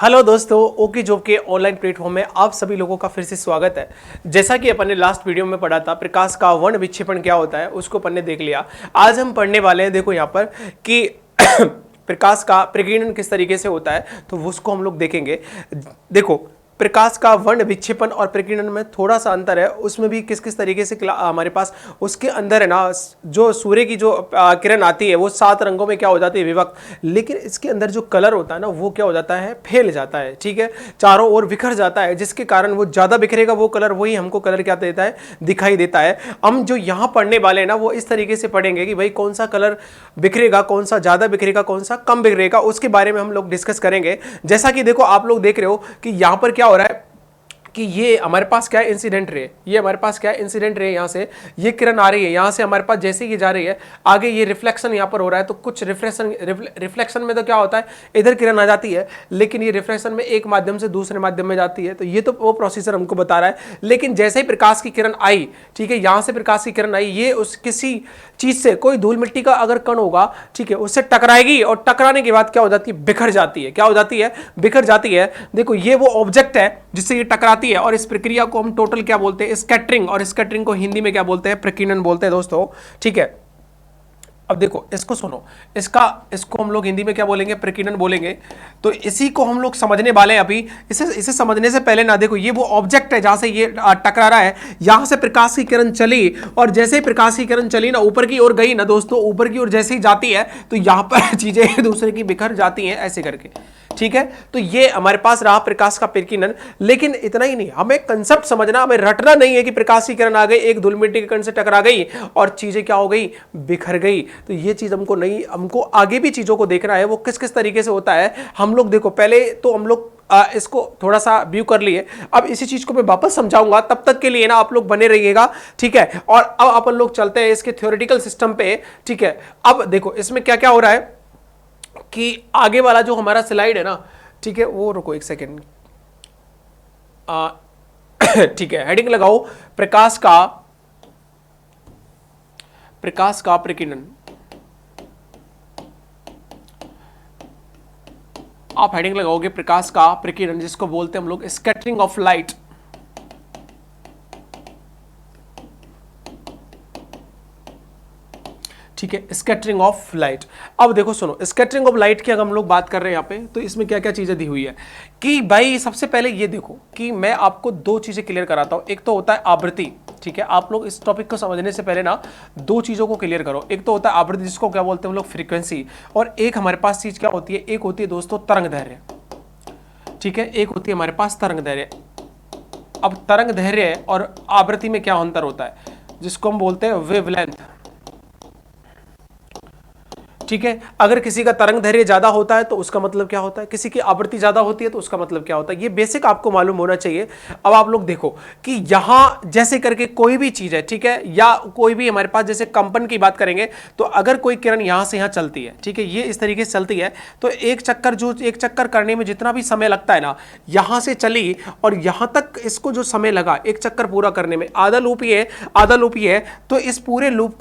Hello दोस्तों, okay job के online platform में आप सभी लोगों का फिर से स्वागत है। जैसा कि अपन ने लास्ट वीडियो में पढ़ा था प्रकाश का वर्ण विक्षेपण क्या होता है, उसको अपन ने देख लिया। आज हम पढ़ने वाले हैं, देखो यहाँ पर कि प्रकाश का प्रकीर्णन किस तरीके से होता है, तो उसको हम लोग देखेंगे। देखो, प्रकाश का वर्ण विक्षेपण और प्रकीर्णन में थोड़ा सा अंतर है, उसमें भी किस किस तरीके से हमारे पास उसके अंदर है ना, जो सूर्य की जो किरण आती है वो 7 रंगों में क्या हो जाती है, विभक्त। लेकिन इसके अंदर जो कलर होता है ना, वो क्या हो जाता है, फैल जाता है। ठीक है, चारों ओर बिखर जाता है, जिसके कारण वो ज्यादा बिखरेगा वो कलर, वही हमको कलर क्या देता है, दिखाई देता है। हम जो यहाँ पढ़ने वाले हैं ना, वो इस तरीके से पढ़ेंगे कि भाई कौन सा कलर बिखरेगा, कौन सा ज्यादा बिखरेगा, कौन सा कम बिखरेगा, उसके बारे में हम लोग डिस्कस करेंगे। जैसा कि देखो, आप लोग देख रहे हो कि यहाँ पर क्या हो रहा है कि ये हमारे पास क्या है, इंसिडेंट रे। ये हमारे पास क्या है, इंसिडेंट रे। यहाँ से ये किरण आ रही है, यहाँ से हमारे पास जैसे ही जा रही है आगे, ये रिफ्लेक्शन यहाँ पर हो रहा है। तो कुछ रिफ्लेक्शन में तो क्या होता है, इधर किरण आ जाती है, लेकिन ये रिफ्लेक्शन में एक माध्यम से दूसरे माध्यम में जाती है। तो ये तो वो प्रोसीजर हमको बता रहा है। लेकिन जैसे ही प्रकाश की किरण आई, ठीक है, यहाँ से प्रकाश की किरण आई, ये उस किसी चीज से, कोई धूल मिट्टी का अगर कण होगा, ठीक है, उससे टकराएगी और टकराने के बाद क्या हो जाती है, बिखर जाती है। क्या हो जाती है, बिखर जाती है। देखो, ये वो ऑब्जेक्ट है जिससे ये टकराती है, और इस प्रक्रिया को हम टोटल क्या बोलते हैं, स्कैटरिंग। और स्कैटरिंग को हिंदी में क्या बोलते हैं, प्रकीर्णन बोलते हैं दोस्तों। ठीक है, अब देखो, इसको सुनो, इसको हम लोग हिंदी में क्या बोलेंगे, प्रकीर्णन बोलेंगे। तो इसी को हम लोग समझने वाले हैं अभी। इसे समझने से पहले ना, देखो, ये वो ऑब्जेक्ट है जहां से ये टकरा रहा है। यहां से प्रकाश की किरण चली, और जैसे ही प्रकाश की किरण चली ना, ऊपर की ओर गई ना दोस्तों, ऊपर की ओर जैसे ही जाती है तो यहां पर चीजें दूसरे की बिखर जाती हैं, ऐसे करके। ठीक है, तो ये हमारे पास रहा प्रकाश का प्रकीर्णन। लेकिन इतना ही नहीं, हमें कंसेप्ट समझना, हमें रटना नहीं है कि प्रकाश की किरण आ गई, एक धूल मिट्टी के कण से टकरा गई और चीजें क्या हो गई, बिखर गई। तो ये चीज हमको नहीं, हमको आगे भी चीजों को देखना है, वो किस किस तरीके से होता है। हम लोग देखो, पहले तो हम लोग इसको थोड़ा सा व्यू कर लिए। अब इसी चीज को मैं वापस समझाऊंगा, तब तक के लिए ना आप लोग बने रहिएगा। ठीक है, और अब अपन लोग चलते हैं इसके थ्योरेटिकल सिस्टम पे। ठीक है, अब देखो इसमें क्या क्या हो रहा है कि आगे वाला जो हमारा स्लाइड है ना, ठीक है, वो रुको एक सेकेंड। ठीक है, हेडिंग लगाओ, प्रकाश का प्रकीर्णन। आप हेडिंग लगाओगे प्रकाश का प्रकीर्णन, जिसको बोलते हैं हम लोग स्कैटरिंग ऑफ लाइट। ठीक है, स्कैटरिंग ऑफ लाइट। अब देखो सुनो, स्कैटरिंग ऑफ लाइट की अगर हम लोग बात कर रहे हैं यहाँ पे, तो इसमें क्या क्या चीजें दी हुई है कि भाई सबसे पहले ये देखो कि मैं आपको 2 चीजें क्लियर कराता हूं। एक तो होता है आवृत्ति। ठीक है, आप लोग इस टॉपिक को समझने से पहले ना 2 चीजों को क्लियर करो। एक तो होता है आवृत्ति, जिसको क्या बोलते हैं हम लोग, फ्रीक्वेंसी। और एक हमारे पास चीज क्या होती है, एक होती है दोस्तों तरंग दैर्घ्य। ठीक है, एक होती है हमारे पास तरंग दैर्घ्य। अब तरंग दैर्घ्य और आवृत्ति में क्या अंतर होता है, जिसको हम बोलते हैं वेवलेंथ। ठीक है, अगर किसी का तरंग दैर्घ्य ज्यादा होता है तो उसका मतलब क्या होता है, किसी की आवृत्ति ज्यादा होती है तो उसका मतलब क्या होता है, ये बेसिक आपको मालूम होना चाहिए। अब आप लोग देखो कि यहां जैसे करके कोई भी चीज है, ठीक है, या कोई भी हमारे पास जैसे कंपन की बात करेंगे, तो अगर कोई किरण यहां से यहां चलती है, ठीक है, ये इस तरीके से चलती है, तो एक चक्कर करने में जितना भी समय लगता है ना, यहां से चली और यहां तक इसको जो समय लगा एक चक्कर पूरा करने में, आधा लूप ही है। तो इस पूरे लूप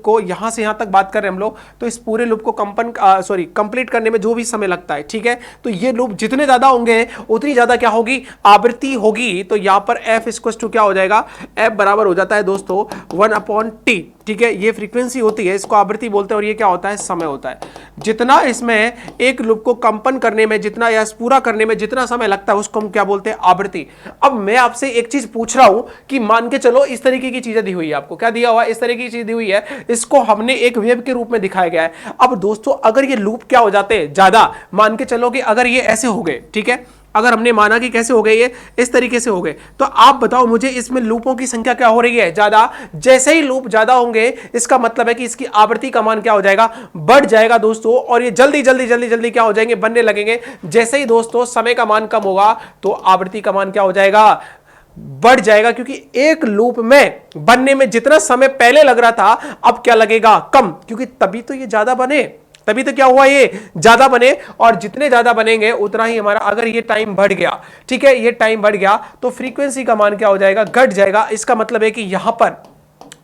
को यहां से यहां तक बात कर रहे हैं हम लोग, तो इस पूरे लूप को कंप्लीट करने में जो भी समय लगता है, ठीक है, तो ये लूप जितने ज्यादा होंगे उतनी ज्यादा क्या होगी, आवृत्ति होगी। तो यहां पर एफ इक्वल टू क्या हो जाएगा, एफ बराबर हो जाता है दोस्तों 1/t। ठीक है, ये फ्रीक्वेंसी होती है, इसको आवृत्ति बोलते हैं, और ये क्या होता है, समय होता है। जितना इसमें एक लूप को कंपन करने में, जितना या पूरा करने में जितना समय लगता है, उसको हम क्या बोलते हैं, आवृत्ति। अब मैं आपसे एक चीज पूछ रहा हूं कि मान के चलो इस तरीके की चीजें दी हुई है, आपको क्या दिया हुआ है, इस तरीके की चीज दी हुई है, इसको हमने एक वेव के रूप में दिखाया गया है। अब दोस्तों अगर ये लूप क्या हो जाते हैं ज्यादा, मान के चलो कि अगर ये ऐसे हो गए, ठीक है, अगर हमने माना कि कैसे हो गए, ये इस तरीके से हो गए, तो आप बताओ मुझे इसमें लूपों की संख्या क्या हो रही है, ज्यादा। जैसे ही लूप ज्यादा होंगे, इसका मतलब है कि इसकी आवृत्ति का मान क्या हो जाएगा, बढ़ जाएगा दोस्तों, और ये जल्दी जल्दी जल्दी जल्दी क्या हो जाएंगे, बनने लगेंगे। जैसे ही दोस्तों समय का मान कम होगा, तो आवृत्ति का मान क्या हो जाएगा, बढ़ जाएगा, क्योंकि एक लूप में बनने में जितना समय पहले लग रहा था, अब क्या लगेगा, कम, क्योंकि तभी तो ये ज्यादा बने, तभी तो क्या हुआ, ये ज्यादा बने। और जितने ज्यादा बनेंगे उतना ही हमारा, अगर ये टाइम बढ़ गया, ठीक है, ये टाइम बढ़ गया, तो फ्रीक्वेंसी का मान क्या हो जाएगा, घट जाएगा। इसका मतलब है कि यहां पर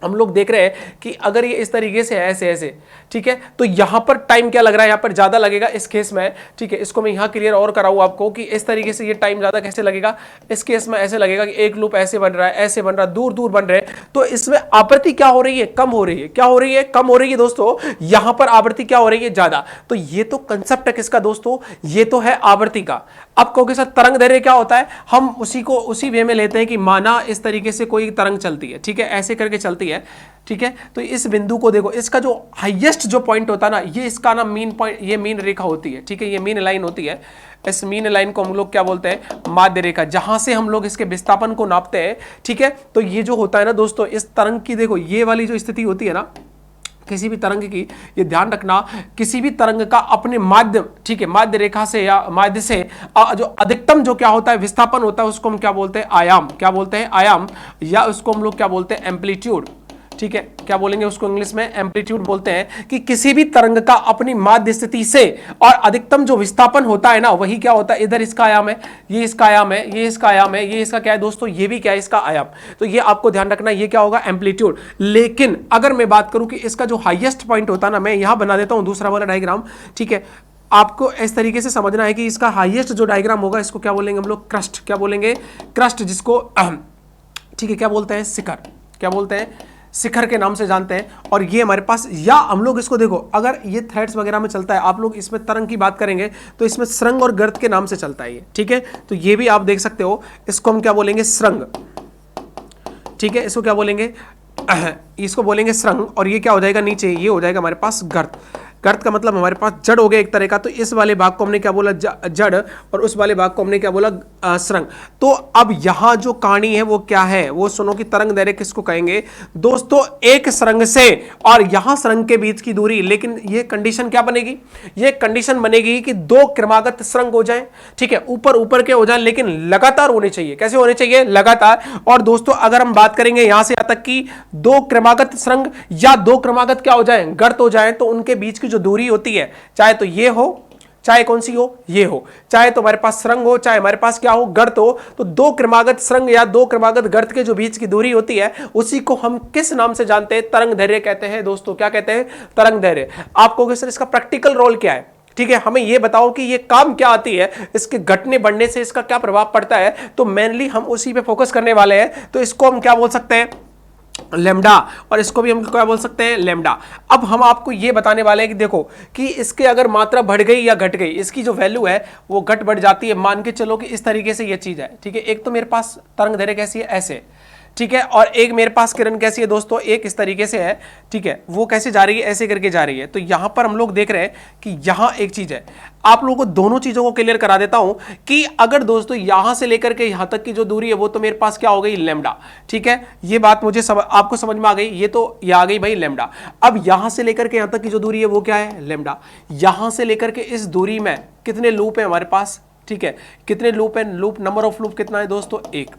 हम लोग देख रहे हैं कि अगर ये इस तरीके से है ऐसे ऐसे, ठीक है, तो यहां पर टाइम क्या लग रहा है, यहां पर ज्यादा लगेगा इस केस में, ठीक है। इसको मैं यहां क्लियर और कराऊं आपको कि इस तरीके से ये टाइम ज्यादा कैसे लगेगा, इस केस में ऐसे लगेगा कि एक लूप ऐसे बन रहा है, ऐसे बन रहा है, दूर दूर बन रहे हैं, तो इसमें आवृत्ति क्या हो रही है, कम हो रही है। क्या हो रही है, कम हो रही है दोस्तों। यहां पर आवृत्ति क्या हो रही है, ज्यादा। तो ये तो कंसेप्ट है किसका दोस्तों, ये तो है आवृत्ति का। अब कहोगे सर तरंग दैर्ध्य क्या होता है, हम उसी को उसी वे में लेते हैं कि माना इस तरीके से कोई तरंग चलती है, ठीक है, ऐसे करके चलती है, ठीक है। तो इस बिंदु को देखो, इसका जो हाईएस्ट जो पॉइंट होता है ना, ये इसका ना मीन पॉइंट, ये मीन रेखा होती है, ठीक है, ये मीन लाइन होती है। इस मीन लाइन को हम लोग क्या बोलते हैं, माध्य रेखा, जहां से हम लोग इसके विस्थापन को नापते हैं, ठीक है। तो ये जो होता है ना दोस्तों, इस तरंग की देखो ये वाली जो स्थिति होती है ना किसी भी तरंग की, ये ध्यान रखना, किसी भी तरंग का अपने माध्य, ठीक है, माध्य रेखा से या माध्य से जो अधिकतम जो क्या होता है विस्थापन होता है, उसको हम क्या बोलते हैं, आयाम। क्या बोलते हैं, आयाम, या उसको हम लोग क्या बोलते हैं, एम्पलीट्यूड, ठीक है। क्या बोलेंगे उसको इंग्लिश में, एम्पलीट्यूड बोलते हैं। कि किसी भी तरंग का अपनी माध्य स्थिति से और अधिकतम जो विस्थापन होता है ना, वही क्या होता है, इधर इसका आयाम है, ये इसका आयाम है, ये इसका आयाम है, ये इसका क्या है दोस्तों, ये भी क्या है, इसका आयाम। तो ये आपको ध्यान रखना, ये क्या होगा, एम्पलीट्यूड। लेकिन अगर मैं बात करूं कि इसका जो हाईएस्ट पॉइंट होता है ना, मैं यहां बना देता हूं दूसरा वाला डायग्राम, ठीक है। आपको इस तरीके से समझना है कि इसका हाईएस्ट जो डायग्राम होगा, इसको क्या बोलेंगे हम लोग, क्रस्ट। क्या बोलेंगे, क्रस्ट, जिसको ठीक है क्या बोलते हैं, शिखर। क्या बोलते हैं, शिखर के नाम से जानते हैं। और ये हमारे पास, या हम लोग इसको देखो, अगर ये थ्रेड्स वगैरह में चलता है, आप लोग इसमें तरंग की बात करेंगे तो इसमें श्रृंग और गर्त के नाम से चलता है ये, ठीक है। तो ये भी आप देख सकते हो, इसको हम क्या बोलेंगे, श्रृंग, ठीक है। इसको क्या बोलेंगे, इसको बोलेंगे श्रृंग। और ये क्या हो जाएगा, नीचे ये हो जाएगा हमारे पास गर्त। गर्त का मतलब हमारे पास जड़ हो गया एक तरह का। तो इस वाले भाग को हमने क्या बोला, जड़, और उस वाले भाग को हमने क्या बोला, श्रृंग। तो अब यहां जो कहानी है वो क्या है, वो सुनो कि तरंग दैर्ध्य किसको कहेंगे दोस्तों, एक श्रृंग से और यहां श्रृंग के बीच की दूरी। लेकिन ये कंडीशन क्या बनेगी, ये कंडीशन बनेगी कि दो क्रमागत श्रृंग हो जाए, ठीक है, ऊपर ऊपर के हो जाए, लेकिन लगातार होने चाहिए। कैसे होने चाहिए, लगातार। और दोस्तों अगर हम बात करेंगे यहां से यहां तक की दो क्रमागत श्रृंग या दो क्रमागत क्या हो जाए, गर्त हो जाए, तो उनके बीच की जो दूरी होती है, चाहे तो ये हो, चाहे कौन सी हो, ये हो, चाहे तो हमारे पास श्रृंग हो, चाहे हमारे पास क्या हो, गर्त हो, तो दो क्रमागत श्रृंग या दो क्रमागत गर्त के जो बीच की दूरी होती है, उसी को हम किस नाम से जानते हैं, तरंग दैर्ध्य कहते हैं दोस्तों। क्या कहते हैं, तरंग दैर्ध्य। आपको सर इसका प्रैक्टिकल रोल क्या है, ठीक है, हमें यह बताओ कि ये काम क्या आती है, इसके घटने बढ़ने से इसका क्या प्रभाव पड़ता है। तो मेनली हम उसी पे फोकस करने वाले हैं। तो इसको हम क्या बोल सकते हैं, लेमडा, और इसको भी हम क्या बोल सकते हैं, लेमडा। अब हम आपको ये बताने वाले हैं कि देखो कि इसके अगर मात्रा बढ़ गई या घट गई, इसकी जो वैल्यू है वो घट बढ़ जाती है। मान के चलो कि इस तरीके से ये चीज है, ठीक है। एक तो मेरे पास तरंग दैर्ध्य कैसी है, ऐसे, ठीक है, और एक मेरे पास किरण कैसी है दोस्तों, एक इस तरीके से है, ठीक है, वो कैसे जा रही है, ऐसे करके जा रही है। तो यहां पर हम लोग देख रहे हैं कि यहां एक चीज है। आप लोगों को दोनों चीजों को क्लियर करा देता हूं कि अगर दोस्तों यहां से लेकर के यहां तक की जो दूरी है वो तो मेरे पास क्या हो गई, लैम्डा, ठीक है। ये बात मुझे आपको समझ में आ गई, ये तो ये आ गई भाई लैम्डा। अब यहां से लेकर के यहां तक की जो दूरी है वो क्या है, लैम्डा। यहां से लेकर के इस दूरी में कितने लूप है हमारे पास, ठीक है, कितने लूप है, लूप नंबर ऑफ लूप कितना है दोस्तों, एक।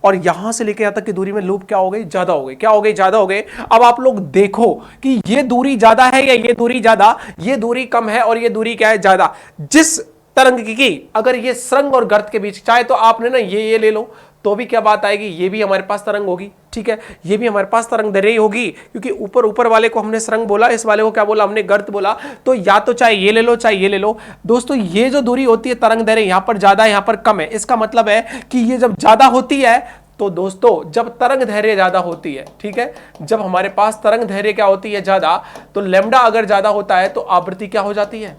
और यहां से लेकर यहां तक की दूरी में लूप क्या हो गई, ज्यादा हो गई। क्या हो गई, ज्यादा हो गए। अब आप लोग देखो कि ये दूरी ज्यादा है या ये दूरी ज्यादा, ये दूरी कम है और ये दूरी क्या है, ज्यादा। जिस तरंग की अगर ये श्रृंग और गर्त के बीच, चाहे तो आपने ना ये ले लो तो भी क्या बात आएगी, ये भी हमारे पास तरंग होगी, ठीक है, ये भी हमारे पास तरंग दैर्ध्य होगी, क्योंकि ऊपर ऊपर वाले को हमने श्रृंग बोला, इस वाले को क्या बोला हमने, गर्त बोला। तो या तो चाहे ये ले लो चाहे ये ले लो दोस्तों। ये जो दूरी होती है तरंग दैर्ध्य, यहां पर ज्यादा है यहां पर कम है। इसका मतलब है कि ये जब ज्यादा होती है तो दोस्तों, जब तरंग दैर्ध्य ज्यादा होती है, ठीक है, जब हमारे पास तरंग दैर्ध्य क्या होती है, ज्यादा, तो लैम्डा अगर ज्यादा होता है तो आवृत्ति क्या हो जाती है,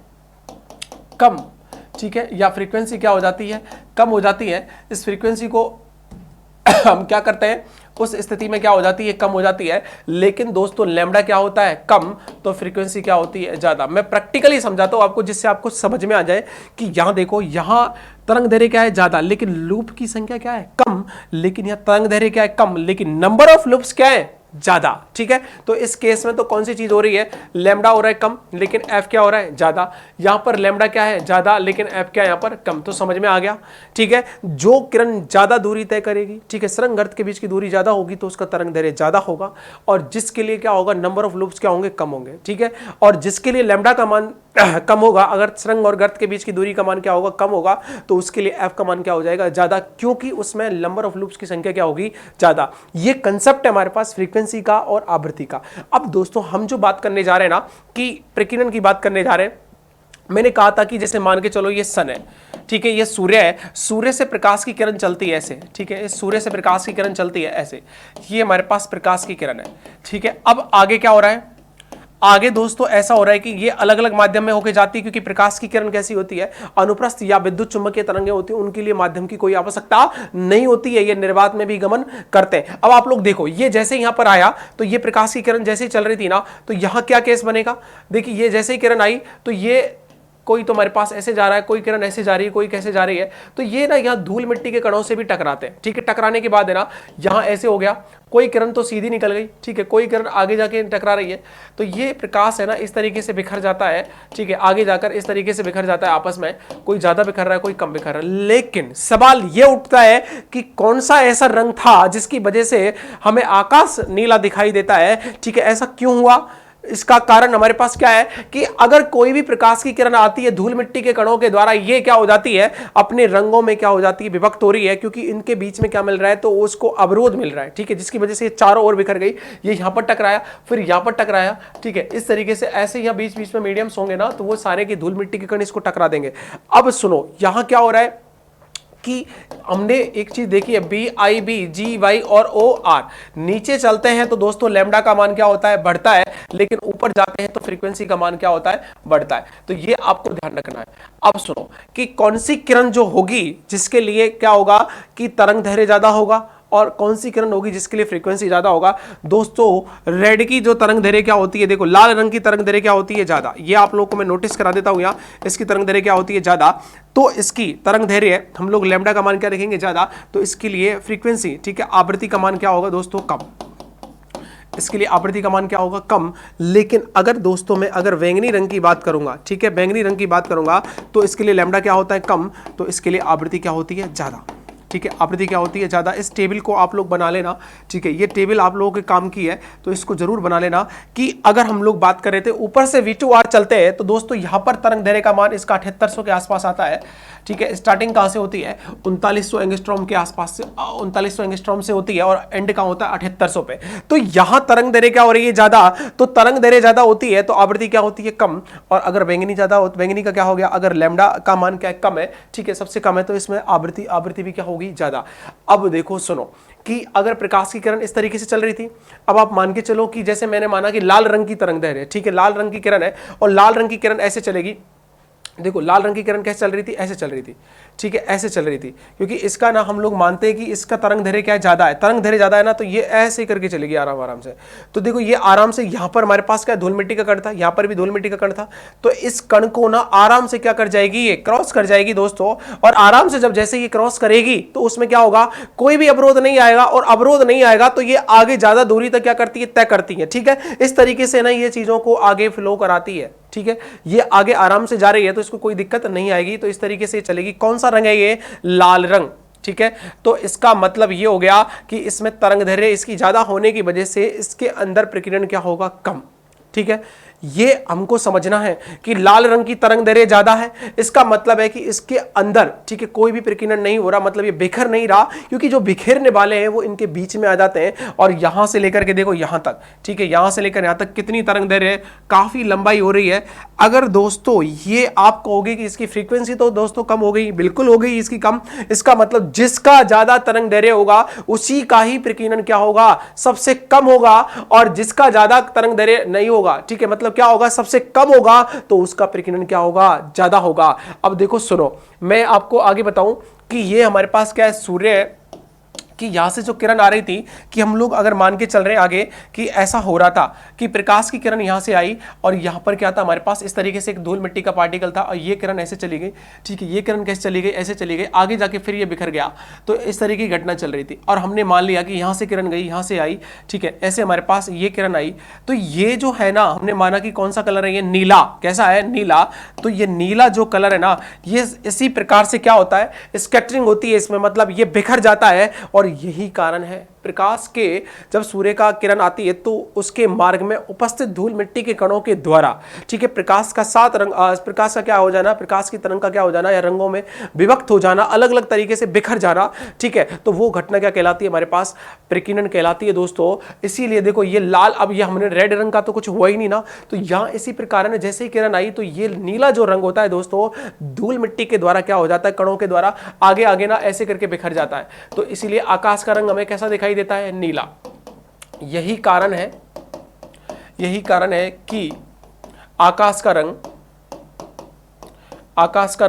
कम, ठीक है, या फ्रीक्वेंसी क्या हो जाती है, कम हो जाती है। इस फ्रीक्वेंसी को हम क्या करते हैं, उस स्थिति में क्या हो जाती है, कम हो जाती है। लेकिन दोस्तों लैम्डा क्या होता है, कम, तो फ्रीक्वेंसी क्या होती है, ज्यादा। मैं प्रैक्टिकली समझाता हूं आपको, जिससे आपको समझ में आ जाए कि यहां देखो, यहां तरंग दैर्ध्य क्या है, ज्यादा, लेकिन लूप की संख्या क्या है, कम। लेकिन यहां तरंग दैर्ध्य क्या है, कम, लेकिन नंबर ऑफ लूप्स क्या है, ज्यादा, ठीक है। तो इस केस में तो कौन सी चीज हो रही है, लैम्डा हो रहा है कम, लेकिन एफ क्या हो रहा है, ज्यादा। यहां पर लैम्डा क्या है, ज्यादा, लेकिन एफ क्या है यहां पर, कम। तो समझ में आ गया, ठीक है। जो किरण ज्यादा दूरी तय करेगी, ठीक है, श्रृंग गर्त के बीच की दूरी ज्यादा होगी तो उसका तरंग दैर्ध्य ज्यादा होगा, और जिसके लिए क्या होगा, नंबर ऑफ लूप्स क्या होंगे, कम होंगे, ठीक है। और जिसके लिए लैम्डा का मान कम होगा, अगर सुरंग और गर्त के बीच की दूरी का मान क्या होगा, कम होगा, तो उसके लिए f का मान क्या हो जाएगा, ज्यादा, क्योंकि उसमें नंबर ऑफ लूप्स की संख्या क्या होगी, ज्यादा। ये कंसेप्ट है हमारे पास फ्रीक्वेंसी का और आवृत्ति का। अब दोस्तों हम जो बात करने जा रहे हैं ना, कि प्रकीर्णन की बात करने जा रहे हैं, मैंने कहा था कि जैसे मान के चलो ये सन है, ठीक है, ये सूर्य है, सूर्य से प्रकाश की किरण चलती है ऐसे, ठीक है, सूर्य से प्रकाश की किरण चलती है ऐसे, ये हमारे पास प्रकाश की किरण है, ठीक है। अब आगे क्या हो रहा है, आगे दोस्तों ऐसा हो रहा है कि ये अलग अलग माध्यम में होके जाती है, क्योंकि प्रकाश की किरण कैसी होती है, अनुप्रस्थ या विद्युत चुंबकीय तरंगें होती है, उनके लिए माध्यम की कोई आवश्यकता नहीं होती है, ये निर्वात में भी गमन करते हैं। अब आप लोग देखो, ये जैसे यहां पर आया तो ये प्रकाश की किरण जैसे ही चल रही थी ना, तो यहां क्या केस बनेगा, देखिए ये जैसे ही किरण आई तो ये कोई तो हमारे पास ऐसे जा रहा है, कोई किरण ऐसे जा रही है, कोई कैसे जा रही है, तो ये ना यहाँ धूल मिट्टी के कणों से भी टकराते हैं, ठीक है। टकराने के बाद है ना, यहाँ ऐसे हो गया, कोई किरण तो सीधी निकल गई, ठीक है, कोई किरण आगे जाके टकरा रही है, तो ये प्रकाश है ना इस तरीके से बिखर जाता है, ठीक है, आगे जाकर इस तरीके से बिखर जाता है आपस में, कोई ज्यादा बिखर रहा है, कोई कम बिखर रहा है। लेकिन सवाल ये उठता है कि कौन सा ऐसा रंग था जिसकी वजह से हमें आकाश नीला दिखाई देता है, ठीक है, ऐसा क्यों हुआ, इसका कारण हमारे पास क्या है कि अगर कोई भी प्रकाश की किरण आती है धूल मिट्टी के कणों के द्वारा, ये क्या हो जाती है, अपने रंगों में क्या हो जाती है, विभक्त हो रही है, क्योंकि इनके बीच में क्या मिल रहा है, तो उसको अवरोध मिल रहा है, ठीक है, जिसकी वजह से ये चारों ओर बिखर गई, ये यहां पर टकराया, फिर यहां पर टकराया, ठीक है, इस तरीके से ऐसे यहां बीच बीच में मीडियम्स होंगे ना, तो वो सारे की धूल मिट्टी के कण इसको टकरा देंगे। अब सुनो, यहां क्या हो रहा है कि हमने एक चीज देखी है, B I B G Y और ओ आर, नीचे चलते हैं तो दोस्तों लैम्डा का मान क्या होता है, बढ़ता है, लेकिन ऊपर जाते हैं तो फ्रीक्वेंसी का मान क्या होता है, बढ़ता है। तो ये आपको ध्यान रखना है। अब सुनो कि कौन सी किरण जो होगी जिसके लिए क्या होगा कि तरंग दैर्घ्य ज्यादा होगा, और कौन सी किरण होगी जिसके लिए फ्रीक्वेंसी ज्यादा होगा। दोस्तों रेड की जो तरंग दैर्घ्य क्या होती है, देखो लाल रंग की तरंग दैर्घ्य क्या होती है, ज्यादा, ये आप लोगों को मैं नोटिस करा देता हूं, यहाँ इसकी तरंग दैर्घ्य क्या होती है, ज्यादा, तो इसकी तरंग दैर्घ्य हम लोग लैम्डा का मान क्या रखेंगे, ज्यादा, तो इसके लिए फ्रीक्वेंसी, ठीक है, आवृत्ति का मान क्या होगा दोस्तों, कम, इसके लिए आवृत्ति का मान क्या होगा, कम। लेकिन अगर दोस्तों मैं अगर बैंगनी रंग की बात करूंगा, ठीक है, बैंगनी रंग की बात करूंगा, तो इसके लिए लैम्डा क्या होता है, कम, तो इसके लिए आवृत्ति क्या होती है, ज्यादा, ठीक है, आवृत्ति क्या होती है, ज्यादा। इस टेबल को आप लोग बना लेना, ठीक है, ये टेबल आप लोगों के काम की है, तो इसको जरूर बना लेना कि अगर हम लोग बात कर रहे थे ऊपर से V2R चलते हैं, तो दोस्तों यहां पर तरंग दैर्घ्य का मान इसका 7800 के आसपास आता है, ठीक है। स्टार्टिंग कहां से होती है, 3900 एंगस्ट्रॉम के आसपास से, 3900 एंगस्ट्रॉम से होती है, और एंड कहां होता है 7800 पे। तो यहां तरंग दैर्घ्य क्या हो रही है, ज्यादा, तो तरंग दैर्घ्य ज्यादा होती है तो आवृत्ति क्या होती है, कम। और अगर बैंगनी ज्यादा हो, बैंगनी का क्या हो गया, अगर लैम्डा का मान क्या है, कम है, ठीक है, सबसे कम है, तो इसमें आवृत्ति भी क्या होगी, ज्यादा। अब देखो सुनो कि अगर प्रकाश की किरण इस तरीके से चल रही थी, अब आप मान के चलो कि जैसे मैंने माना कि लाल रंग की तरंग दैर्घ्य, ठीक है, लाल रंग की किरण है, और लाल रंग की किरण ऐसे चलेगी, देखो लाल रंग की किरण कैसे चल रही थी, ऐसे चल रही थी, ठीक है, ऐसे चल रही थी, क्योंकि इसका ना हम लोग मानते हैं कि इसका तरंग दैर्घ्य क्या है, ज्यादा है, तरंग दैर्घ्य ज्यादा है ना, तो ये ऐसे करके चलेगी आराम आराम से। तो देखो ये आराम से, यहां पर हमारे पास क्या धूल मिट्टी का कण था, यहां पर भी धूल मिट्टी का कण था, तो इस कण को ना आराम से क्या कर जाएगी, ये क्रॉस कर जाएगी दोस्तों, और आराम से जब जैसे ये क्रॉस करेगी तो उसमें क्या होगा, कोई भी अवरोध नहीं आएगा, और अवरोध नहीं आएगा तो ये आगे ज्यादा दूरी तक क्या करती है, तय करती है, ठीक है। इस तरीके से ना ये चीजों को आगे फ्लो कराती है, ठीक है, ये आगे आराम से जा रही है तो इसको कोई दिक्कत नहीं आएगी, तो इस तरीके से चलेगी। कौन सा रंग है ये, लाल रंग, ठीक है। तो इसका मतलब ये हो गया कि इसमें तरंग दैर्घ्य इसकी ज्यादा होने की वजह से इसके अंदर प्रकीर्णन क्या होगा, कम, ठीक है। ये हमको समझना है कि लाल रंग की तरंग दैर्घ्य ज्यादा है, इसका मतलब है कि इसके अंदर, ठीक है, कोई भी प्रकीर्णन नहीं हो रहा, मतलब ये बिखर नहीं रहा, क्योंकि जो बिखेरने वाले हैं वो इनके बीच में आ जाते हैं, और यहां से लेकर के देखो यहां तक, ठीक है, यहां से लेकर यहां तक कितनी तरंग दैर्घ्य, काफी लंबाई हो रही है। अगर दोस्तों ये आप कहोगे कि इसकी फ्रीक्वेंसी तो दोस्तों कम हो गई, बिल्कुल हो गई इसकी कम, इसका मतलब जिसका ज्यादा तरंग दैर्घ्य होगा उसी का ही प्रकीर्णन क्या होगा, सबसे कम होगा, और जिसका ज्यादा तरंग दैर्घ्य नहीं होगा, ठीक है, मतलब क्या होगा, सबसे कम होगा, तो उसका प्रकीर्णन क्या होगा, ज्यादा होगा। अब देखो सुनो, मैं आपको आगे बताऊं कि ये हमारे पास क्या है, सूर्य है, कि यहां से जो किरण आ रही थी, कि हम लोग अगर मान के चल रहे हैं आगे कि ऐसा हो रहा था कि प्रकाश की किरण यहां से आई, और यहां पर क्या था हमारे पास, इस तरीके से एक धूल मिट्टी का पार्टिकल था, और ये किरण ऐसे चली गई, ठीक है, ये किरण कैसे चली गई, ऐसे चली गई, आगे जाके फिर ये बिखर गया, तो इस तरीके की घटना चल रही थी, और हमने मान लिया कि यहां से किरण गई, यहां से आई, ठीक है, ऐसे हमारे पास ये किरण आई, तो ये जो है ना, हमने माना कि कौन सा कलर है, ये नीला, कैसा है, नीला। तो ये नीला जो कलर है ना, ये इसी प्रकार से क्या होता है, स्कैटरिंग होती है इसमें, मतलब ये बिखर जाता है, और यही कारण है प्रकाश के जब सूर्य का किरण आती है तो उसके मार्ग में उपस्थित धूल मिट्टी के कणों के द्वारा, ठीक है, प्रकाश का 7 रंग, प्रकाश का क्या हो जाना, प्रकाश की तरंग का क्या हो जाना या रंगों में विभक्त हो जाना, अलग अलग तरीके से बिखर जाना, ठीक है, तो वो घटना क्या कहलाती है हमारे पास, प्रकीर्णन कहलाती है दोस्तों। इसीलिए देखो ये लाल, अब ये हमने रेड रंग का तो कुछ हुआ ही नहीं ना, तो यहां इसी प्रकार ने जैसे ही किरण आई तो ये नीला जो रंग होता है दोस्तों, धूल मिट्टी के द्वारा क्या हो जाता है, कणों के द्वारा आगे आगे ना ऐसे करके बिखर जाता है, तो इसीलिए आकाश का रंग हमें कैसा दिखाई देता है, नीला। यही कारण है कि आकाश का रंग आकाश का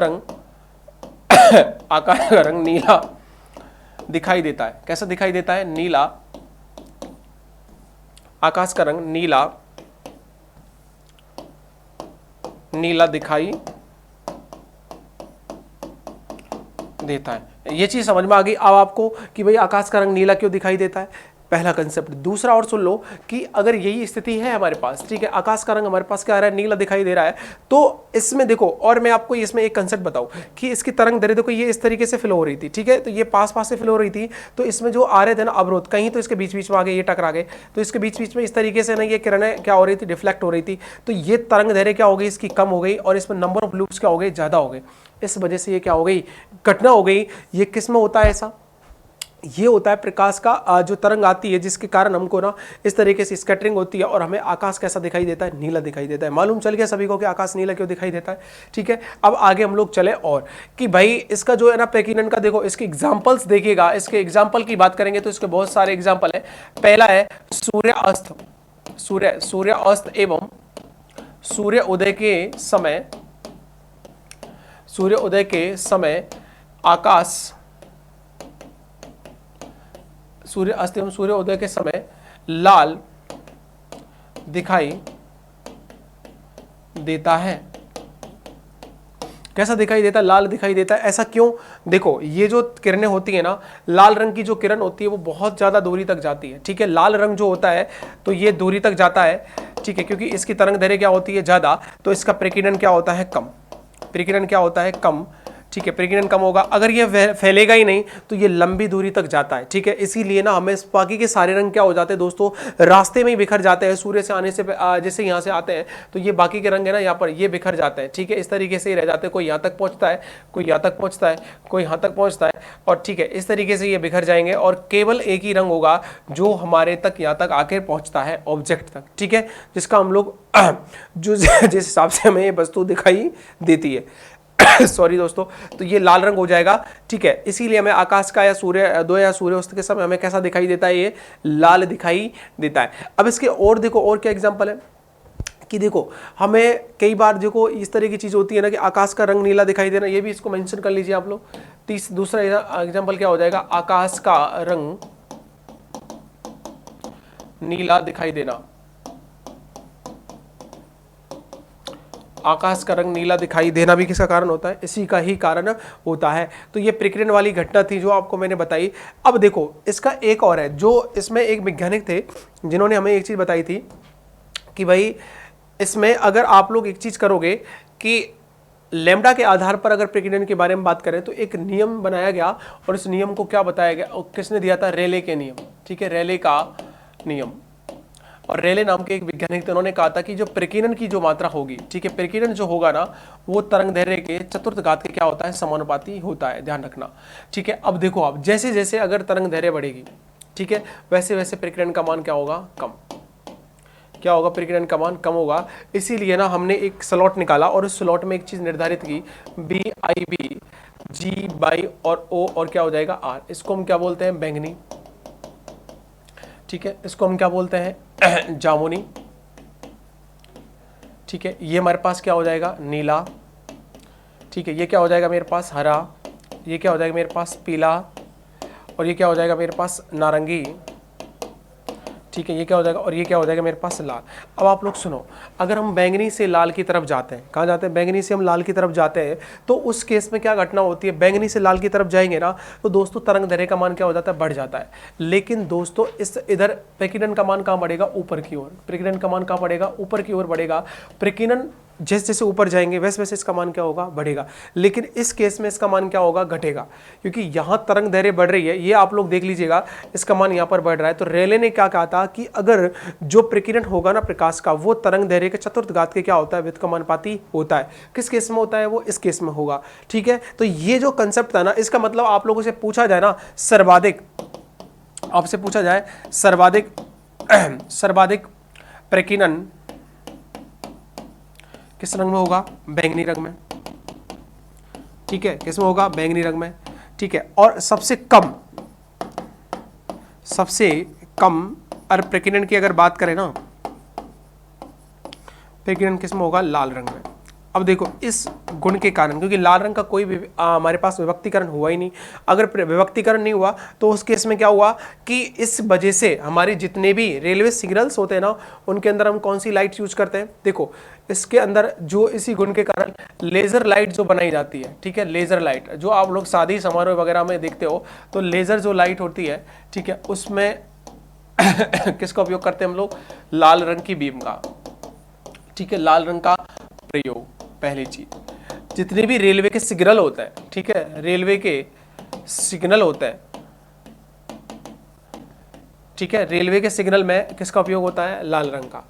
रंग नीला दिखाई देता है। कैसा दिखाई देता है, नीला। आकाश का रंग नीला दिखाई देता है। ये चीज समझ में आ गई अब आपको कि भाई आकाश का रंग नीला क्यों दिखाई देता है, पहला कंसेप्ट। दूसरा और सुन लो कि अगर यही स्थिति है हमारे पास, ठीक है, आकाश का रंग हमारे पास क्या आ रहा है, नीला दिखाई दे रहा है, तो इसमें देखो, और मैं आपको इसमें एक कंसेप्ट बताऊं कि इसकी तरंग दैर्घ्य देखो ये इस तरीके से फ्लो हो रही थी, ठीक है, तो ये पास पास से फ्लो हो रही थी, तो इसमें जो आ रहे थे ना अवरोध, कहीं तो इसके बीच बीच में आ गए, ये टकरा गए, तो इसके बीच बीच में इस तरीके से ना ये किरणें क्या हो रही थी, डिफ्लेक्ट हो रही थी, तो ये तरंग दैर्घ्य क्या हो गई, इसकी कम हो गई, और इसमें नंबर ऑफ लूप्स क्या हो गए, ज्यादा हो गए। इस वजह से ये क्या हो गई, घटना हो गई। ये किस में होता है ऐसा, ये होता है प्रकाश का जो तरंग आती है जिसके कारण हमको ना इस तरीके से स्कैटरिंग होती है और हमें आकाश कैसा दिखाई देता है, नीला दिखाई देता है। मालूम चल गया सभी को कि आकाश नीला क्यों दिखाई देता है, ठीक है। अब आगे हम लोग चले और कि भाई इसका जो है ना प्रकीर्णन का देखो, इसके एग्जांपल्स देखिएगा, इसके एग्जांपल की बात करेंगे तो इसके बहुत सारे एग्जांपल है। पहला है सूर्य अस्त एवं सूर्य उदय के समय आकाश, सूर्य अस्त एवं सूर्य उदय के समय लाल दिखाई देता है। कैसा दिखाई देता है, लाल दिखाई देता है। ऐसा क्यों, देखो ये जो किरणें होती है ना, लाल रंग की जो किरण होती है वो बहुत ज्यादा दूरी तक जाती है, ठीक है, लाल रंग जो होता है तो ये दूरी तक जाता है, ठीक है, क्योंकि इसकी तरंग दैर्घ्य क्या होती है, ज्यादा, तो इसका प्रकीर्णन क्या होता है, कम। प्रकीर्णन क्या होता है, कम, ठीक है, प्रकीर्णन कम होगा। अगर ये फैलेगा ही नहीं तो ये लंबी दूरी तक जाता है, ठीक है, इसीलिए ना हमें बाकी के सारे रंग क्या हो जाते हैं दोस्तों, रास्ते में ही बिखर जाते हैं। सूर्य से आने से जैसे यहाँ से आते हैं तो ये बाकी के रंग है ना यहाँ पर ये बिखर जाते हैं, ठीक है, इस तरीके से ही रह जाते हैं। कोई यहाँ तक पहुँचता है, कोई यहाँ तक पहुँचता है, कोई यहाँ तक पहुँचता है, और ठीक है इस तरीके से ये बिखर जाएंगे और केवल एक ही रंग होगा जो हमारे तक यहाँ तक आके पहुँचता है, ऑब्जेक्ट तक, ठीक है, जिसका हम लोग जो जिस हिसाब से हमें ये वस्तु दिखाई देती है सॉरी दोस्तों, तो ये लाल रंग हो जाएगा, ठीक है। इसीलिए हमें आकाश का या सूर्योदय या सूर्यास्त के समय हमें कैसा दिखाई देता है, ये लाल दिखाई देता है। अब इसके और देखो और क्या एग्जांपल है कि देखो हमें कई बार देखो इस तरह की चीज होती है ना कि आकाश का रंग नीला दिखाई देना, ये भी इसको मेंशन कर लीजिए आप लोग। दूसरा एग्जांपल क्या हो जाएगा, आकाश का रंग नीला दिखाई देना। आकाश का रंग नीला दिखाई देना भी किसका कारण होता है, इसी का ही कारण होता है। तो ये प्रकीर्णन वाली घटना थी जो आपको मैंने बताई। अब देखो इसका एक और है, जो इसमें एक वैज्ञानिक थे जिन्होंने हमें एक चीज बताई थी कि भाई इसमें अगर आप लोग एक चीज करोगे कि लैम्डा के आधार पर अगर प्रकीर्णन के बारे में बात करें तो एक नियम बनाया गया और इस नियम को क्या बताया गया, और किसने दिया था, रेले के नियम, ठीक है, रेले का नियम। और रेले नाम के एक वैज्ञानिक थे, उन्होंने कहा था कि जो प्रकीर्णन की जो मात्रा होगी, ठीक है, प्रकीर्णन जो होगा ना वो तरंग दैर्घ्य के चतुर्थ घात के क्या होता है, समानुपाती होता है, ध्यान रखना, ठीक है। अब देखो आप जैसे जैसे अगर तरंग दैर्घ्य बढ़ेगी, ठीक है, वैसे वैसे प्रकीर्णन का मान क्या होगा, कम। क्या होगा, प्रकीर्णन का मान कम होगा। इसीलिए ना हमने एक स्लॉट निकाला और उस स्लॉट में एक चीज निर्धारित की, BIB, G बाई और O और क्या हो जाएगा R। इसको हम क्या बोलते हैं, बैंगनी, ठीक है, इसको हम क्या बोलते हैं, जामुनी, ठीक है, ये हमारे पास क्या हो जाएगा, नीला, ठीक है, ये क्या हो जाएगा मेरे पास, हरा, ये क्या हो जाएगा मेरे पास, पीला, और ये क्या हो जाएगा मेरे पास, नारंगी, ठीक है, ये क्या हो जाएगा, और ये क्या हो जाएगा मेरे पास, लाल। अब आप लोग सुनो, अगर हम बैंगनी से लाल की तरफ जाते हैं, कहाँ जाते हैं, बैंगनी से हम लाल की तरफ जाते हैं, तो उस केस में क्या घटना होती है, बैंगनी से लाल की तरफ जाएंगे ना तो दोस्तों तरंग दैर्घ्य का मान क्या हो जाता है, बढ़ जाता है। लेकिन दोस्तों इस इधर प्रकीर्णन का मान कहाँ बढ़ेगा, ऊपर की ओर। प्रकीर्णन का मान कहाँ बढ़ेगा, ऊपर की ओर बढ़ेगा। प्रकीर्णन जैसे जैसे ऊपर जाएंगे वैसे वैसे इसका मान क्या होगा, बढ़ेगा। लेकिन इस केस में इसका मान क्या होगा, घटेगा, क्योंकि यहाँ तरंग दैर्घ्य बढ़ रही है, ये आप लोग देख लीजिएगा, इसका मान यहाँ पर बढ़ रहा है। तो रेले ने क्या कहा था कि अगर जो प्रकीर्णन होगा ना प्रकाश का, वो तरंग दैर्घ्य के चतुर्थ घात के क्या होता है, व्युत्क्रमानुपाती होता है। किस केस में होता है, वो इस केस में होगा। ठीक है, तो ये जो कंसेप्ट था ना, इसका मतलब आप लोगों से पूछा जाए ना, सर्वाधिक, आपसे पूछा जाए सर्वाधिक सर्वाधिक प्रकीर्णन किस रंग में होगा, बैंगनी रंग में। ठीक है, किस में होगा, बैंगनी रंग में। ठीक है, और सबसे कम और प्रकीर्णन की अगर बात करें ना, प्रकीर्णन किस में होगा, लाल रंग में। अब देखो इस गुण के कारण, क्योंकि लाल रंग का कोई भी हमारे पास विभक्तिकरण हुआ ही नहीं, अगर विभक्तिकरण नहीं हुआ तो उस केस में क्या हुआ कि इस वजह से हमारे जितने भी रेलवे सिग्नल्स होते हैं ना, उनके अंदर हम कौन सी लाइट यूज करते हैं, देखो इसके अंदर जो इसी गुण के कारण लेजर लाइट जो बनाई जाती है। ठीक है, लेजर लाइट जो आप लोग शादी समारोह वगैरह में देखते हो, तो लेजर जो लाइट होती है, ठीक है, उसमें किसका उपयोग करते हैं हम लोग, लाल रंग की बीम का। ठीक है, लाल रंग का प्रयोग, पहली चीज। जितने भी रेलवे के सिग्नल होता है, ठीक है, रेलवे के सिग्नल होता है, ठीक है, रेलवे के सिग्नल में किसका उपयोग होता है, लाल रंग का।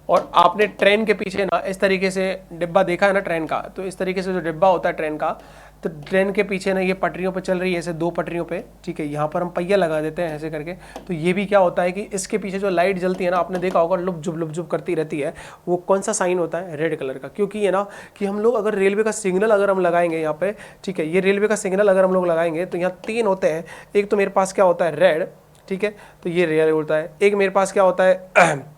और आपने ट्रेन के पीछे ना इस तरीके से डिब्बा देखा है ना ट्रेन का, तो इस तरीके से जो डिब्बा होता है ट्रेन का, तो ट्रेन के पीछे ना ये पटरियों पे चल रही है, ऐसे दो पटरियों पे। ठीक है, यहाँ पर हम पहिया लगा देते हैं ऐसे करके, तो ये भी क्या होता है कि इसके पीछे जो लाइट जलती है ना, आपने देखा होगा लुप जुब करती रहती है, वो कौन सा साइन होता है, रेड कलर का। क्योंकि ये ना कि हम लोग अगर रेलवे का सिग्नल अगर हम लगाएंगे यहाँ पे, ठीक है, ये रेलवे का सिग्नल अगर हम लोग लगाएंगे तो यहाँ तीन होते हैं। एक तो मेरे पास क्या होता है, रेड, ठीक है, तो ये रेड होता है। एक मेरे पास क्या होता है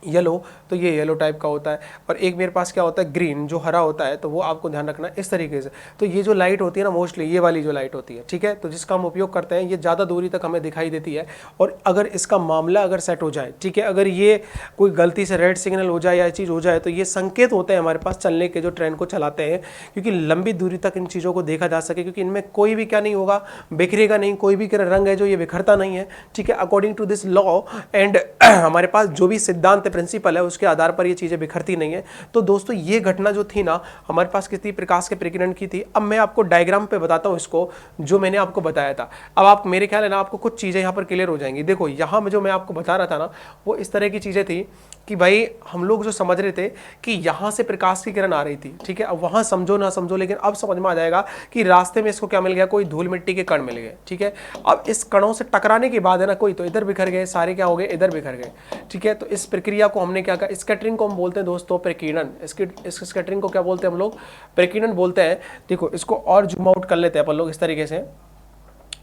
येलो, तो ये येलो टाइप का होता है। और एक मेरे पास क्या होता है, ग्रीन, जो हरा होता है, तो वो आपको ध्यान रखना इस तरीके से। तो ये जो लाइट होती है ना, मोस्टली ये वाली जो लाइट होती है, ठीक है, तो जिसका हम उपयोग करते हैं, ये ज़्यादा दूरी तक हमें दिखाई देती है। और अगर इसका मामला अगर सेट हो जाए, ठीक है, अगर ये कोई गलती से रेड सिग्नल हो जाए या चीज़ हो जाए, तो ये संकेत होते हैं हमारे पास चलने के, जो ट्रेन को चलाते हैं, क्योंकि लंबी दूरी तक इन चीज़ों को देखा जा सके, क्योंकि इनमें कोई भी क्या नहीं होगा, बिखरेगा नहीं, कोई भी रंग है जो ये बिखरता नहीं है। ठीक है, according to this law and हमारे पास जो भी सिद्धांत प्रिंसिपल है, उसके आधार पर ये चीज़ें बिखरती नहीं है। तो दोस्तों ये घटना जो थी ना, हमारे पास कितनी प्रकाश के प्रकीर्णन की थी। अब मैं आपको डायग्राम पे बताता हूँ इसको, जो मैंने आपको बताया था। अब आप मेरे ख्याल है ना, आपको कुछ चीज़ें यहाँ पर क्लियर हो जाएंगी। देखो यहाँ में जो मैं आपको बता रहा था ना, वो इस तरह की चीज़ें थी कि भाई हम लोग जो समझ रहे थे कि यहाँ से प्रकाश की किरण आ रही थी, ठीक है, अब वहाँ समझो ना समझो, लेकिन अब समझ में आ जाएगा कि रास्ते में इसको क्या मिल गया, कोई धूल मिट्टी के कण मिल गए। ठीक है, अब इस कणों से टकराने के बाद है ना, कोई तो इधर बिखर गए, सारे क्या हो गए, इधर बिखर गए। ठीक है, तो इस प्रक्रिया को हमने क्या कहा, स्कैटरिंग को हम बोलते हैं दोस्तों प्रकीर्णन। इस स्कैटरिंग को क्या बोलते हैं हम लोग, प्रकीर्णन बोलते हैं। देखो इसको और जूम आउट कर लेते हैं अपन लोग इस तरीके से,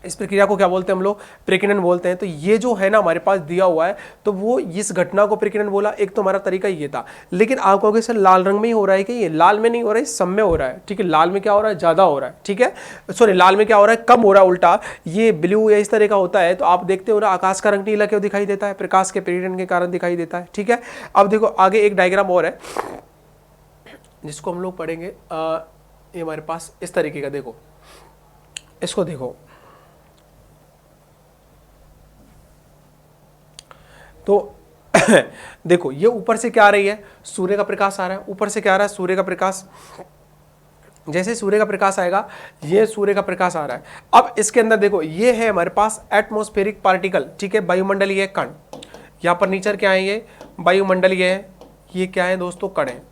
इस प्रक्रिया को क्या बोलते हैं हम लोग, प्रकीर्णन बोलते हैं। तो ये जो है ना हमारे पास दिया हुआ है, तो वो इस घटना को प्रकीर्णन बोला। एक तो हमारा तरीका ये था, लेकिन आप कहोगे सर लाल रंग में ही हो रहा है कि ये लाल में नहीं हो रहा है, सब में हो रहा है। ठीक है, लाल में क्या हो रहा है, ज्यादा हो रहा है। ठीक है, सॉरी लाल में क्या हो रहा है, कम हो रहा है, उल्टा ये ब्लू या इस तरह का होता है। तो आप देखते हो ना, आकाश का रंग नीला क्यों दिखाई देता है, प्रकाश के प्रकीर्णन के कारण दिखाई देता है। ठीक है, अब देखो आगे एक डायग्राम और है जिसको हम लोग पढ़ेंगे। ये हमारे पास इस तरीके का, देखो इसको देखो, तो देखो ये ऊपर से क्या आ रही है, सूर्य का प्रकाश आ रहा है। ऊपर से क्या आ रहा है, सूर्य का प्रकाश। जैसे सूर्य का प्रकाश आएगा, ये सूर्य का प्रकाश आ रहा है। अब इसके अंदर देखो, ये है हमारे पास एटमॉस्फेरिक पार्टिकल। ठीक है, वायुमंडलीय कण। यहाँ पर नीचे क्या है, ये वायुमंडलीय है, ये क्या है दोस्तों, कण है।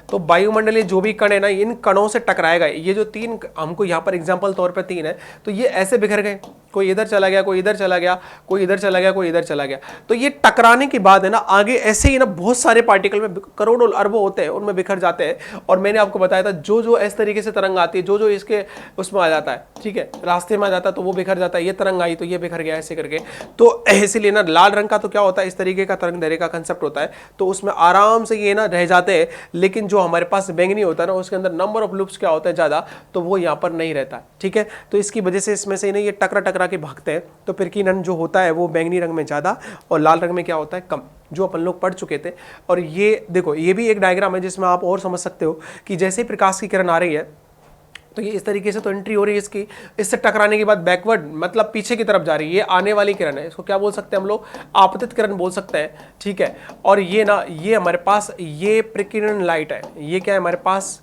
तो वायुमंडलीय जो भी कण है ना, इन कणों से टकराएगा। ये जो तीन हमको यहाँ पर एग्जांपल तौर पे तीन है, तो ये ऐसे बिखर गए, कोई इधर चला गया, कोई इधर चला गया, कोई इधर चला गया, कोई इधर चला गया। तो ये टकराने के बाद है ना, आगे ऐसे ही ना बहुत सारे पार्टिकल में करोड़ों अरबों होते हैं, उनमें बिखर जाते हैं। और मैंने आपको बताया था, जो जो इस तरीके से तरंग आती है, जो जो इसके उसमें आ जाता है, ठीक है, रास्ते में आ जाता है, तो वो बिखर जाता है। ये तरंग आई तो ये बिखर गया, ऐसे करके। तो इसीलिए ना लाल रंग का तो क्या होता है, इस तरीके का तरंग दैर्घ्य का कंसेप्ट होता है, तो उसमें आराम से ये ना रह जाते हैं। लेकिन जो हमारे पास बैंगनी होता है ना, उसके अंदर नंबर ऑफ लूप्स क्या होता है, ज्यादा, तो वो यहाँ पर नहीं रहता है। ठीक है, तो इसकी वजह से इसमें से ये टकरा टकरा के भागते हैं। तो प्रकीर्णन जो होता है वो बैंगनी रंग में ज्यादा और लाल रंग में क्या होता है, कम, जो अपन लोग पढ़ चुके थे। और ये देखो, ये भी एक डायग्राम है जिसमें आप और समझ सकते हो कि जैसे ही प्रकाश की किरण आ रही है, तो ये इस तरीके से तो एंट्री हो रही है इसकी, इससे टकराने के बाद बैकवर्ड मतलब पीछे की तरफ जा रही है, ये आने वाली किरण है, इसको क्या बोल सकते हैं हम लोग, आपतित किरण बोल सकते हैं, ठीक है। और ये ना, ये हमारे पास ये प्रकीर्णन लाइट है, ये क्या है हमारे पास,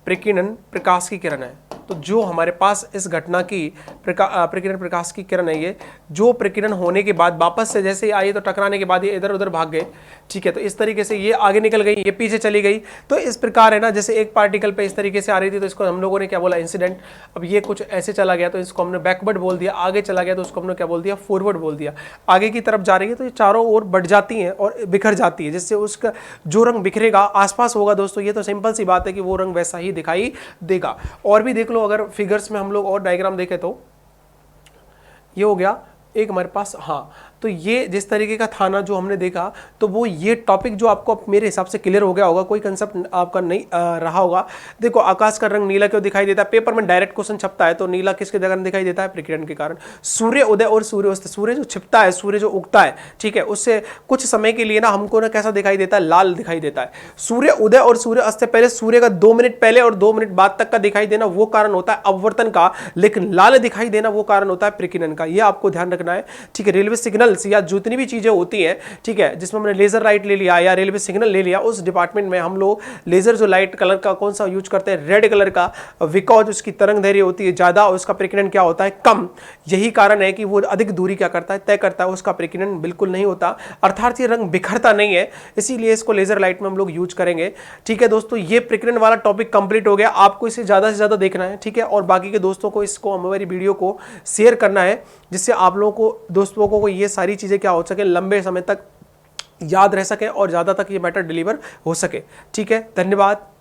प्रकीर्णन प्रकाश की किरण है। तो जो हमारे पास इस घटना की प्रकीर्णन प्रकाश की किरण है, ये जो प्रकीर्णन होने के बाद वापस से जैसे आई तो टकराने के बाद ये इधर उधर भाग गए, ठीक है। तो इस तरीके से ये आगे निकल गई, ये पीछे चली गई। तो इस प्रकार है ना, जैसे एक पार्टिकल पे इस तरीके से आ रही थी तो इसको हम लोगों ने क्या बोला, इंसिडेंट। अब ये कुछ ऐसे चला गया तो इसको हमने बैकवर्ड बोल दिया, आगे चला गया तो उसको हमने क्या बोल दिया, फॉरवर्ड बोल दिया। आगे की तरफ जा रही है तो ये चारों ओर बढ़ जाती हैं और बिखर जाती है, जिससे उसका जो रंग बिखरेगा आसपास होगा दोस्तों, ये तो सिंपल सी बात है कि वो रंग वैसा ही दिखाई देगा। और भी देख लो, अगर फिगर्स में हम लोग और डायग्राम देखें तो ये हो गया एक हमारे पास, हाँ। तो ये जिस तरीके का था ना जो हमने देखा, तो वो ये टॉपिक जो आपको मेरे हिसाब से क्लियर हो गया होगा, कोई कंसेप्ट आपका नहीं रहा होगा। देखो आकाश का रंग नीला क्यों दिखाई देता है, पेपर में डायरेक्ट क्वेश्चन छपता है तो नीला किसके कारण दिखाई देता है, प्रकीर्णन के कारण। सूर्य उदय और सूर्य अस्त, सूर्य जो छिपता है, सूर्य जो उगता है, ठीक है, उससे कुछ समय के लिए ना हमको ना कैसा दिखाई देता है, लाल दिखाई देता है। सूर्य उदय और सूर्य अस्त से पहले सूर्य का 2 मिनट पहले और 2 मिनट बाद तक का दिखाई देना वो कारण होता है अपवर्तन का, लेकिन लाल दिखाई देना वो कारण होता है प्रकीर्णन का। ये आपको ध्यान रखना है, ठीक है। रेलवे सिग्नल्स या जितनी भी चीजें होती हैं, ठीक है, जिसमें हमने लेजर लाइट ले लिया या रेलवे सिग्नल ले लिया, उस डिपार्टमेंट में हम लोग लेजर जो लाइट कलर का कौन सा यूज करते हैं, रेड कलर का, बिकॉज उसकी तरंग दैर्घ्य होती है ज्यादा और उसका प्रकीर्णन क्या होता है, कम। यही कारण है कि वो अधिक दूरी क्या करता है, तय करता है, उसका प्रकीर्णन बिल्कुल नहीं होता, अर्थात ये रंग बिखरता नहीं है, इसीलिए इसको लेजर लाइट में हम लोग यूज करेंगे, ठीक है दोस्तों। ये प्रकीर्णन वाला टॉपिक कंप्लीट हो गया, आपको इसे ज्यादा से ज्यादा देखना है, ठीक है, और बाकी के दोस्तों को इसको हमारी वीडियो को शेयर करना है, जिससे आप लोगों को, दोस्तों को ये सारी चीजें क्या हो सके, लंबे समय तक याद रह सके और ज्यादा तक ये मैटर डिलीवर हो सके, ठीक है। धन्यवाद।